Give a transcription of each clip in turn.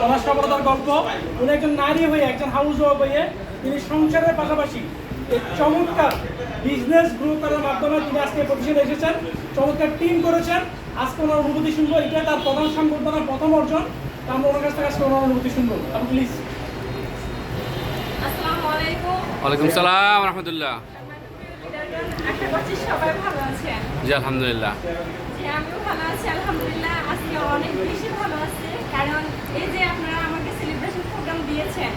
ওনার সফলতার গল্প। উনি একজন নারী হয়ে, একজন হাউস ওয়াইফ হয়ে তিনি সংসারের পাশাপাশি এই চমৎকার বিজনেস গ্রো করার মাধ্যমে তিনি আজকে প্রতিষ্ঠানে এসেছেন, চমৎকার টিম করেছেন। আজকে ওনার অনুভূতি শুনবো, এটাই তার প্রধান সংবর্ধনা, প্রথম অর্জন। আমরা ওনার কাছ থেকে আজকে ওনার অনুভূতি শুনবো। আপনি প্লিজ। আসসালামু আলাইকুম। ওয়ালাইকুম সালাম রহমতুল্লাহ। আশা করছি সবাই ভালো আছেন। জি আলহামদুলিল্লাহ। জি আমিও ভালো আছি আলহামদুলিল্লাহ। আজকে অনেক বেশি ভালো আছি, কারণ এই যে আপনারা আমাকে সেলিব্রেশন প্রোগ্রাম দিয়েছেন,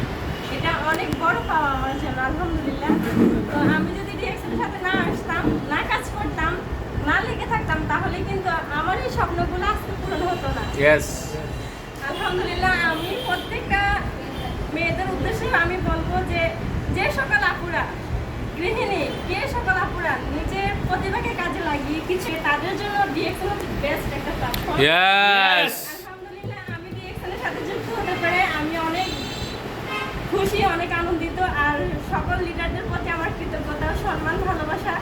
এটা অনেক বড় পাওয়া আমার জন্য আলহামদুলিল্লাহ। তো আমি যদি ডিএক্সের সাথে না আসতাম, না কাজ করতাম, না লেগে থাকতাম, তাহলে কিন্তু আমার এই স্বপ্নগুলো আজকে পূরণ হতো না। ইয়েস। আলহামদুলিল্লাহ। আমি প্রত্যেকটা মেয়েদের উদ্দেশ্যে আমি বলবো যে যে সকল আপুরা গৃহিণী, যে সকল আপুরা নিজের প্রতিভাকে কাজে লাগিয়ে কিছু, তাদের জন্য ডিএক্সএন হচ্ছে বেস্ট একটা প্ল্যাটফর্ম। ইয়েস। আলহামদুলিল্লাহ আমি ডিএক্সএন এর সাথে যুক্ত হতে পেরে আমি অনেক খুশি, অনেক আনন্দিত। আর সকল লিডারদের প্রতি আমার কৃতজ্ঞতা, সম্মান, ভালোবাসা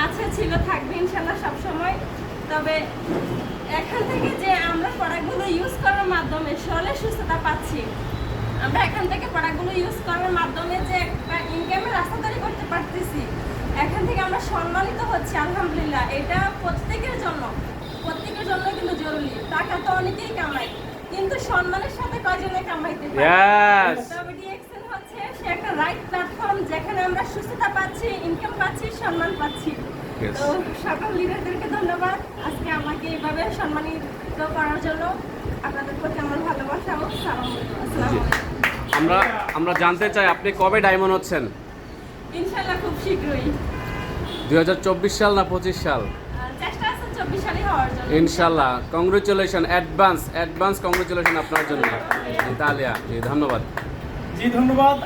আছে, ছিল, থাকবে ইনশাল্লাহ সবসময়। তবে এখান থেকে যে আমরা প্রোডাক্টগুলো ইউজ করার মাধ্যমে শরীরের সুস্থতা পাচ্ছি, আমরা এখান থেকে প্রোডাক্টগুলো ইউজ করার মাধ্যমে যে একটা ইনকামের রাস্তা তৈরি করতে পারতেছি, এখান থেকে আমরা সম্মানিত হচ্ছি আলহামদুলিল্লাহ। এটা প্রত্যেকের জন্য কিন্তু জরুরি। টাকা তো অনেকেই কামায়, কিন্তু সম্মানের সাথে কয়জনে কামাইতে পারে। Yes. তবে ডিএক্সএন হচ্ছে সে একটা রাইট প্ল্যাটফর্ম, যেখানে আমরা সুস্থতা পাচ্ছি, ইনকাম পাচ্ছি, সম্মান পাচ্ছি। Yes. তো সকল লিডারদেরকে ধন্যবাদ আজকে আমাকে এইভাবে সম্মানিত করার জন্য। আপনাদের প্রতি আমার ভালোবাসা ও সালাম। আসসালামু আলাইকুম। আমরা জানতে চাই আপনি কবে ডায়মন্ড হচ্ছেন? ইনশাআল্লাহ খুব শীঘ্রই। 2024 সাল না 25 সাল? চেষ্টা আছে 24 সালে হওয়ার জন্য ইনশাল্লাহ। কংগ্রেচুলেশন, অ্যাডভান্স কংগ্রেচুলেশন আপনার জন্য। তালিয়া, জি ধন্যবাদ। জি ধন্যবাদ।